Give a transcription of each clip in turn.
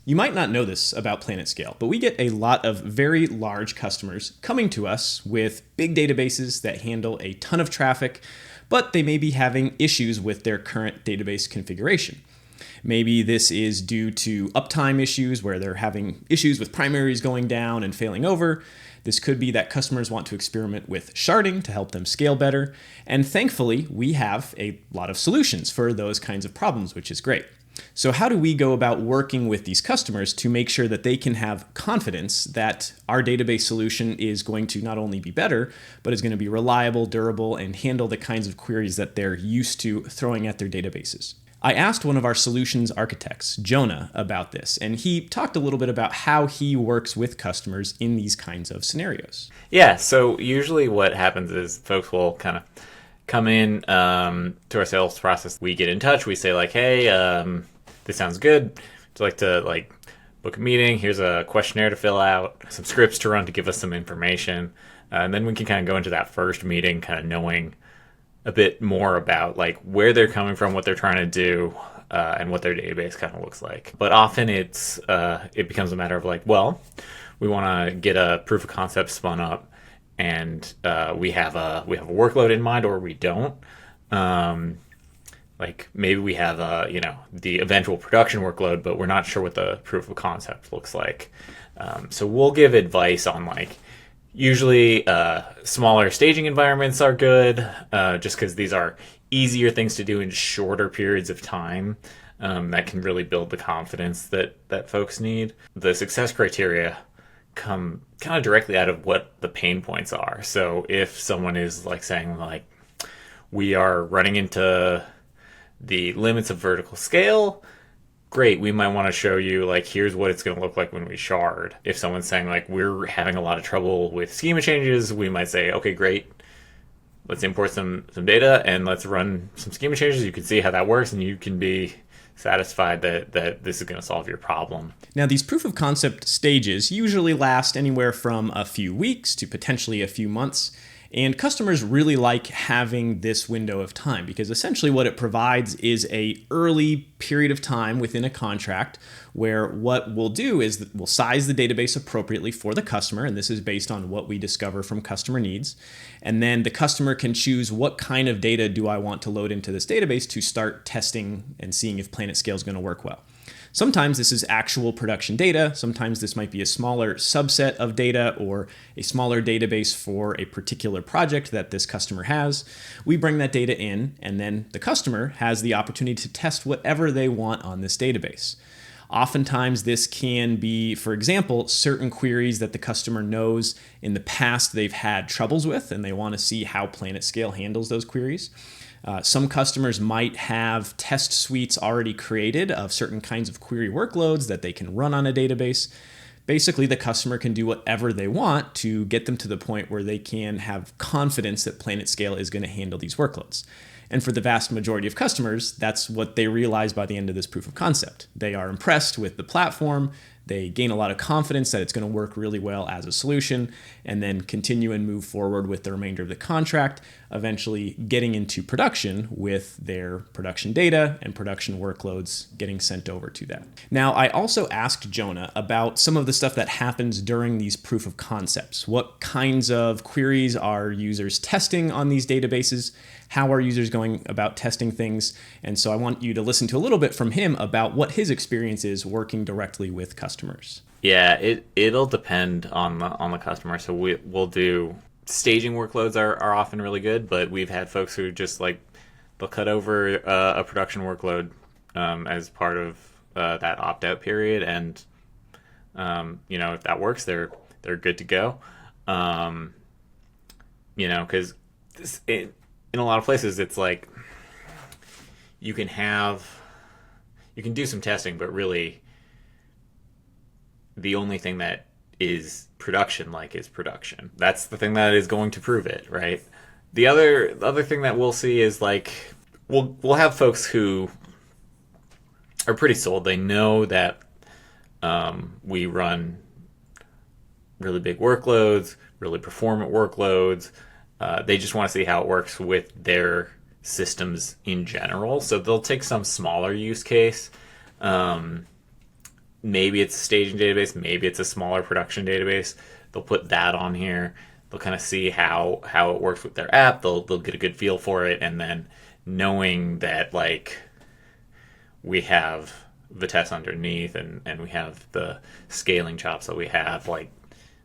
You might not know this about PlanetScale, but we get a lot of very large customers coming to us with big databases that handle a ton of traffic, but they may be having issues with their current database configuration. Maybe this is due to uptime issues where they're having issues with primaries going down and failing over. This could be that customers want to experiment with sharding to help them scale better. And thankfully, we have a lot of solutions for those kinds of problems, which is great. So how do we go about working with these customers to make sure that they can have confidence that our database solution is going to not only be better, but is going to be reliable, durable, and handle the kinds of queries that they're used to throwing at their databases? I asked one of our solutions architects, Jonah, about this, and he talked a little bit about how he works with customers in these kinds of scenarios. Yeah, so usually what happens is folks will kind of come in to our sales process. We get in touch. We say like, hey, this sounds good. Would you like to book a meeting? Here's a questionnaire to fill out, some scripts to run to give us some information. And then we can kind of go into that first meeting kind of knowing a bit more about like where they're coming from, what they're trying to do, and what their database kind of looks like. But often it becomes a matter of like, well, we want to get a proof of concept spun up, and we have a workload in mind, or we don't. Like maybe we have the eventual production workload, but we're not sure what the proof of concept looks like. So we'll give advice on like usually smaller staging environments are good, just because these are easier things to do in shorter periods of time. That can really build the confidence that folks need. The success criteria come kind of directly out of what the pain points are. So if someone is like saying like, we are running into the limits of vertical scale, great, we might want to show you like, here's what it's going to look like when we shard. If someone's saying like, we're having a lot of trouble with schema changes, we might say, okay, great, let's import some data and let's run some schema changes. You can see how that works and you can be satisfied that this is going to solve your problem. Now, these proof of concept stages usually last anywhere from a few weeks to potentially a few months. And customers really like having this window of time because essentially what it provides is a early period of time within a contract where what we'll do is that we'll size the database appropriately for the customer, and this is based on what we discover from customer needs. And then the customer can choose what kind of data do I want to load into this database to start testing and seeing if PlanetScale is going to work well. Sometimes this is actual production data. Sometimes this might be a smaller subset of data or a smaller database for a particular project that this customer has. We bring that data in, and then the customer has the opportunity to test whatever they want on this database. Oftentimes this can be, for example, certain queries that the customer knows in the past they've had troubles with, and they want to see how PlanetScale handles those queries. Some customers might have test suites already created of certain kinds of query workloads that they can run on a database. Basically, the customer can do whatever they want to get them to the point where they can have confidence that PlanetScale is going to handle these workloads. And for the vast majority of customers, that's what they realize by the end of this proof of concept. They are impressed with the platform. They gain a lot of confidence that it's going to work really well as a solution, and then continue and move forward with the remainder of the contract, eventually getting into production with their production data and production workloads getting sent over to that. Now, I also asked Jonah about some of the stuff that happens during these proof of concepts. What kinds of queries are users testing on these databases? How are users going about testing things? And so I want you to listen to a little bit from him about what his experience is working directly with customers. Yeah, it'll depend on the customer. So we'll do staging workloads are often really good, but we've had folks who just like they'll cut over a production workload as part of that opt-out period, and if that works, they're good to go. Because in a lot of places, it's like you can do some testing, but really the only thing that is production is production. That's the thing that is going to prove it, right? The other thing that we'll see is like we'll have folks who are pretty sold. They know that we run really big workloads, really performant workloads. They just want to see how it works with their systems in general. So they'll take some smaller use case, maybe it's a staging database, maybe it's a smaller production database. They'll put that on here. They'll kind of see how it works with their app. They'll get a good feel for it, and then knowing that like we have Vitesse underneath and we have the scaling chops that we have, like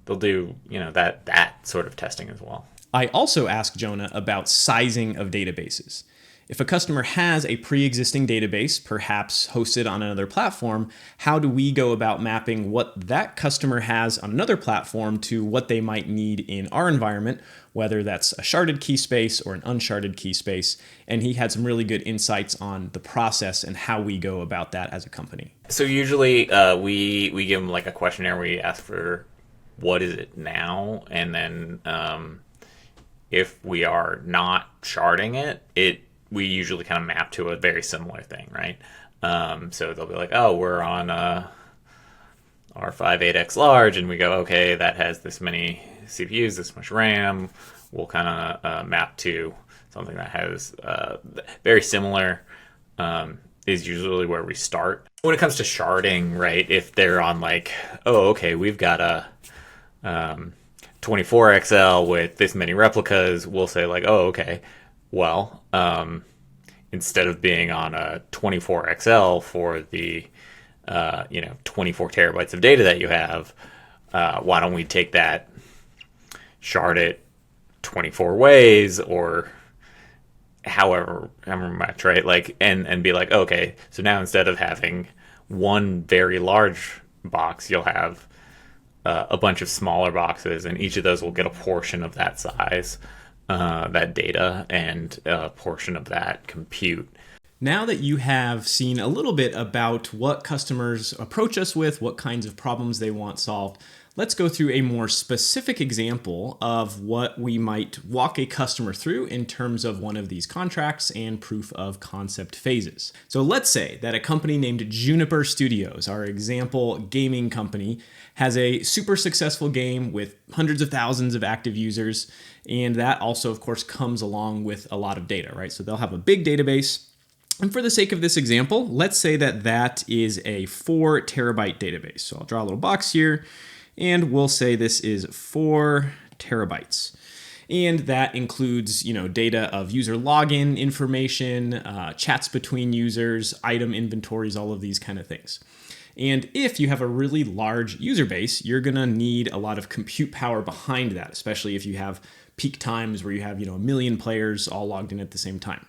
they'll do that sort of testing as well. I also asked Jonah about sizing of databases. If a customer has a pre-existing database, perhaps hosted on another platform, how do we go about mapping what that customer has on another platform to what they might need in our environment, whether that's a sharded key space or an unsharded key space? And he had some really good insights on the process and how we go about that as a company. So usually we give them like a questionnaire. We ask for what is it now, and then if we are not sharding it, we usually kind of map to a very similar thing, right? So they'll be like, oh, we're on R5 8X large, and we go, okay, that has this many CPUs, this much RAM. We'll kind of map to something that has very similar, is usually where we start. When it comes to sharding, right, if they're on like, oh, okay, we've got a 24XL with this many replicas, we'll say like, oh, okay, well, instead of being on a 24XL for the 24 terabytes of data that you have, why don't we take that, shard it 24 ways or however much, right? Like, and be like, okay, so now instead of having one very large box, you'll have a bunch of smaller boxes, and each of those will get a portion of that size, that data, and a portion of that compute. Now that you have seen a little bit about what customers approach us with, what kinds of problems they want solved, let's go through a more specific example of what we might walk a customer through in terms of one of these contracts and proof of concept phases. So let's say that a company named Juniper Studios, our example gaming company, has a super successful game with hundreds of thousands of active users, and that also, of course, comes along with a lot of data, right? So they'll have a big database. And for the sake of this example, let's say that that is a 4 terabyte database. So I'll draw a little box here, and we'll say this is 4 terabytes. And that includes, data of user login information, chats between users, item inventories, all of these kind of things. And if you have a really large user base, you're going to need a lot of compute power behind that, especially if you have peak times where you have, a million players all logged in at the same time.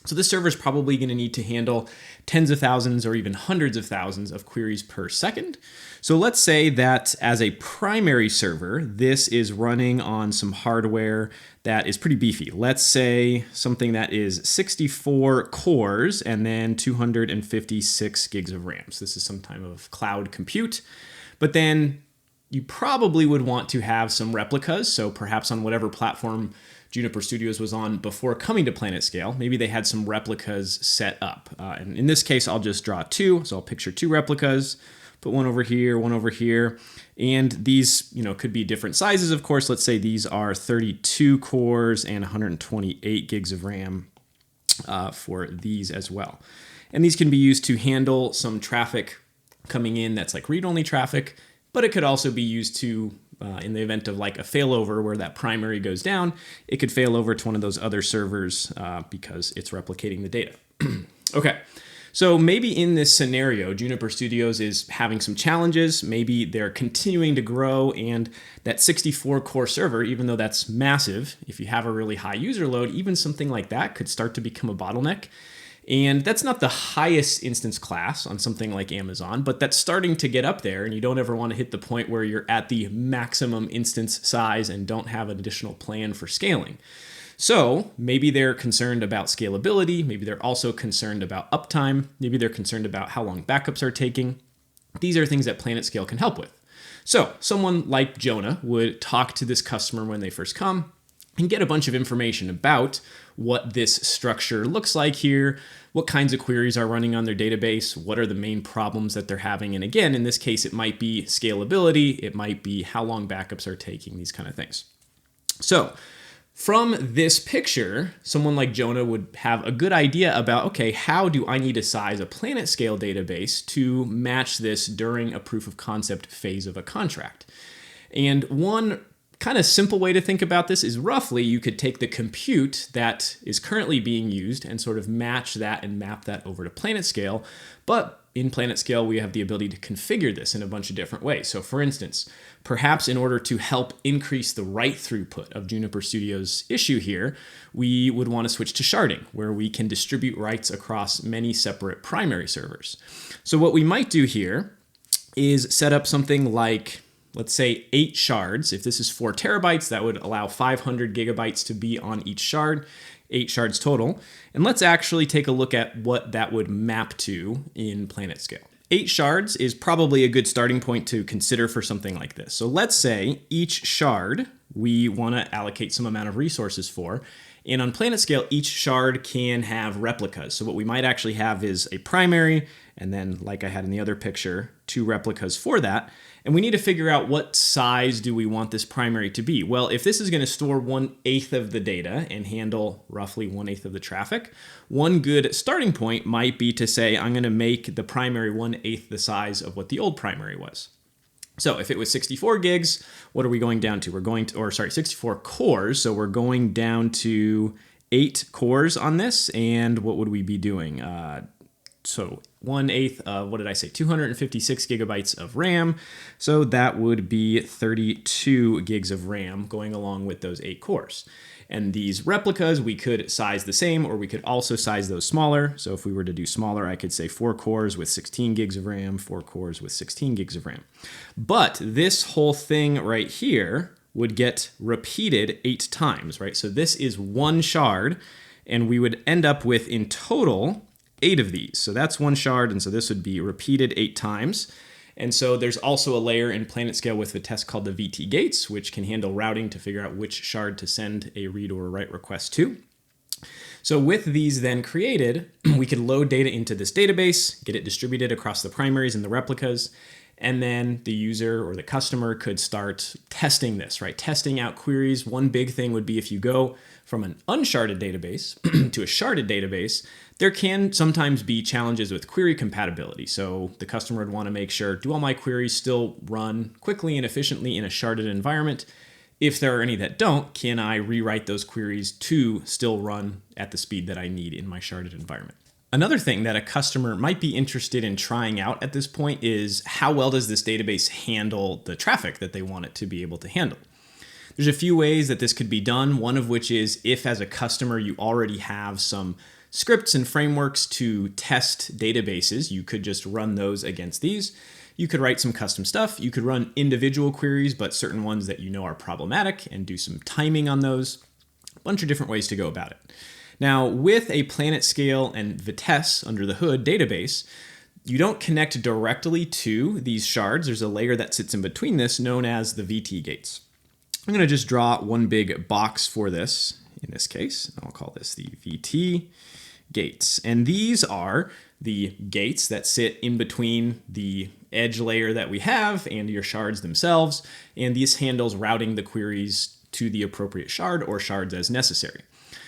So this server is probably going to need to handle tens of thousands or even hundreds of thousands of queries per second. So let's say that as a primary server, this is running on some hardware that is pretty beefy. Let's say something that is 64 cores and then 256 gigs of RAM. So this is some type of cloud compute. But then you probably would want to have some replicas. So perhaps on whatever platform Juniper Studios was on before coming to PlanetScale, maybe they had some replicas set up. And in this case, I'll just draw 2. So I'll picture 2 replicas, put one over here. And these, could be different sizes, of course. Let's say these are 32 cores and 128 gigs of RAM for these as well. And these can be used to handle some traffic coming in that's like read-only traffic, but it could also be used to in the event of like a failover where that primary goes down, it could fail over to one of those other servers because it's replicating the data. Okay, so maybe in this scenario, Juniper Studios is having some challenges. Maybe they're continuing to grow, and that 64 core server, even though that's massive, if you have a really high user load, even something like that could start to become a bottleneck. And that's not the highest instance class on something like Amazon, but that's starting to get up there, and you don't ever want to hit the point where you're at the maximum instance size and don't have an additional plan for scaling. So maybe they're concerned about scalability. Maybe they're also concerned about uptime. Maybe they're concerned about how long backups are taking. These are things that PlanetScale can help with. So someone like Jonah would talk to this customer when they first come and get a bunch of information about what this structure looks like here, what kinds of queries are running on their database, what are the main problems that they're having. And again, in this case, it might be scalability, it might be how long backups are taking, these kind of things. So From this picture, someone like Jonah would have a good idea about, okay, how do I need to size a PlanetScale database to match this during a proof of concept phase of a contract? And one kind of simple way to think about this is roughly you could take the compute that is currently being used and sort of match that and map that over to PlanetScale. But in PlanetScale, we have the ability to configure this in a bunch of different ways. So for instance, perhaps in order to help increase the write throughput of Juniper Studio's issue here, we would want to switch to sharding, where we can distribute writes across many separate primary servers. So what we might do here is set up something like, let's say 8 shards. If this is 4 terabytes, that would allow 500 gigabytes to be on each shard, 8 shards total. And let's actually take a look at what that would map to in PlanetScale. 8 shards is probably a good starting point to consider for something like this. So let's say each shard we want to allocate some amount of resources for. And on PlanetScale, each shard can have replicas. So what we might actually have is a primary, and then like I had in the other picture, 2 replicas for that. And we need to figure out what size do we want this primary to be. Well, if this is going to store 1/8 of the data and handle roughly 1/8 of the traffic, one good starting point might be to say, I'm going to make the primary 1/8 the size of what the old primary was. So if it was 64 gigs, what are we going down to? We're going to, or sorry, 64 cores. So we're going down to 8 cores on this. And what would we be doing? So 1/8 of, what did I say? 256 gigabytes of RAM. So that would be 32 gigs of RAM going along with those 8 cores. And these replicas, we could size the same, or we could also size those smaller. So if we were to do smaller, I could say 4 cores with 16 gigs of RAM, 4 cores with 16 gigs of RAM. But this whole thing right here would get repeated 8 times, right? So this is 1 shard, and we would end up with, in total, 8 of these. So that's 1 shard, and so this would be repeated 8 times. And so there's also a layer in PlanetScale with the test called the VT gates, which can handle routing to figure out which shard to send a read or a write request to. So with these then created, we could load data into this database, get it distributed across the primaries and the replicas, and then the user or the customer could start testing this, right? Testing out queries. One big thing would be if you go from an unsharded database to a sharded database, there can sometimes be challenges with query compatibility. So the customer would want to make sure, do all my queries still run quickly and efficiently in a sharded environment? If there are any that don't, can I rewrite those queries to still run at the speed that I need in my sharded environment? Another thing that a customer might be interested in trying out at this point is how well does this database handle the traffic that they want it to be able to handle? There's a few ways that this could be done, one of which is if as a customer you already have some scripts and frameworks to test databases, you could just run those against these. You could write some custom stuff. You could run individual queries, but certain ones that you know are problematic and do some timing on those. A bunch of different ways to go about it. Now, with a PlanetScale and Vitesse under the hood database, you don't connect directly to these shards. There's a layer that sits in between this known as the VT gates. I'm going to just draw one big box for this in this case. I'll call this the VT gates. And these are the gates that sit in between the edge layer that we have and your shards themselves. And this handles routing the queries to the appropriate shard or shards as necessary.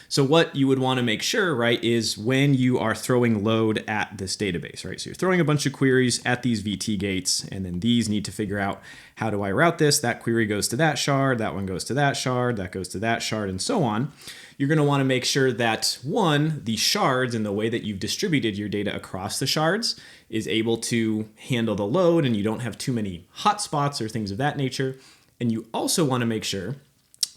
So what you would want to make sure, right, is when you are throwing load at this database, right? So you're throwing a bunch of queries at these VT gates, and then these need to figure out, how do I route this? That query goes to that shard, that one goes to that shard, that goes to that shard, and so on. You're going to want to make sure that, one, the shards and the way that you've distributed your data across the shards is able to handle the load, and you don't have too many hotspots or things of that nature. And you also want to make sure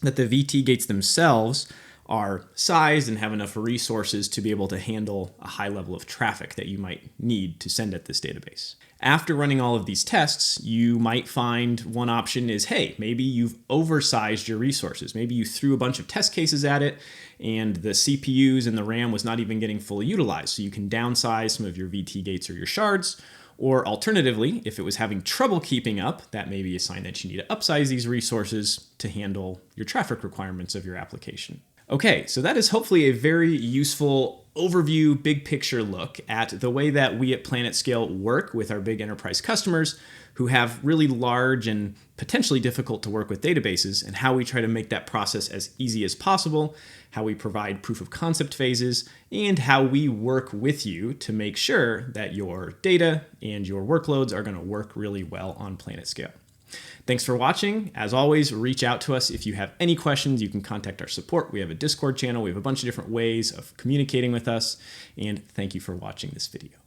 that the VT gates themselves are sized and have enough resources to be able to handle a high level of traffic that you might need to send at this database. After running all of these tests, you might find one option is, hey, maybe you've oversized your resources. Maybe you threw a bunch of test cases at it and the CPUs and the RAM was not even getting fully utilized. So you can downsize some of your VT gates or your shards. Or alternatively, if it was having trouble keeping up, that may be a sign that you need to upsize these resources to handle your traffic requirements of your application. Okay, so that is hopefully a very useful overview, big picture look at the way that we at PlanetScale work with our big enterprise customers who have really large and potentially difficult to work with databases, and how we try to make that process as easy as possible, how we provide proof of concept phases, and how we work with you to make sure that your data and your workloads are going to work really well on PlanetScale. Thanks for watching. As always, reach out to us if you have any questions. You can contact our support. We have a Discord channel. We have a bunch of different ways of communicating with us. And thank you for watching this video.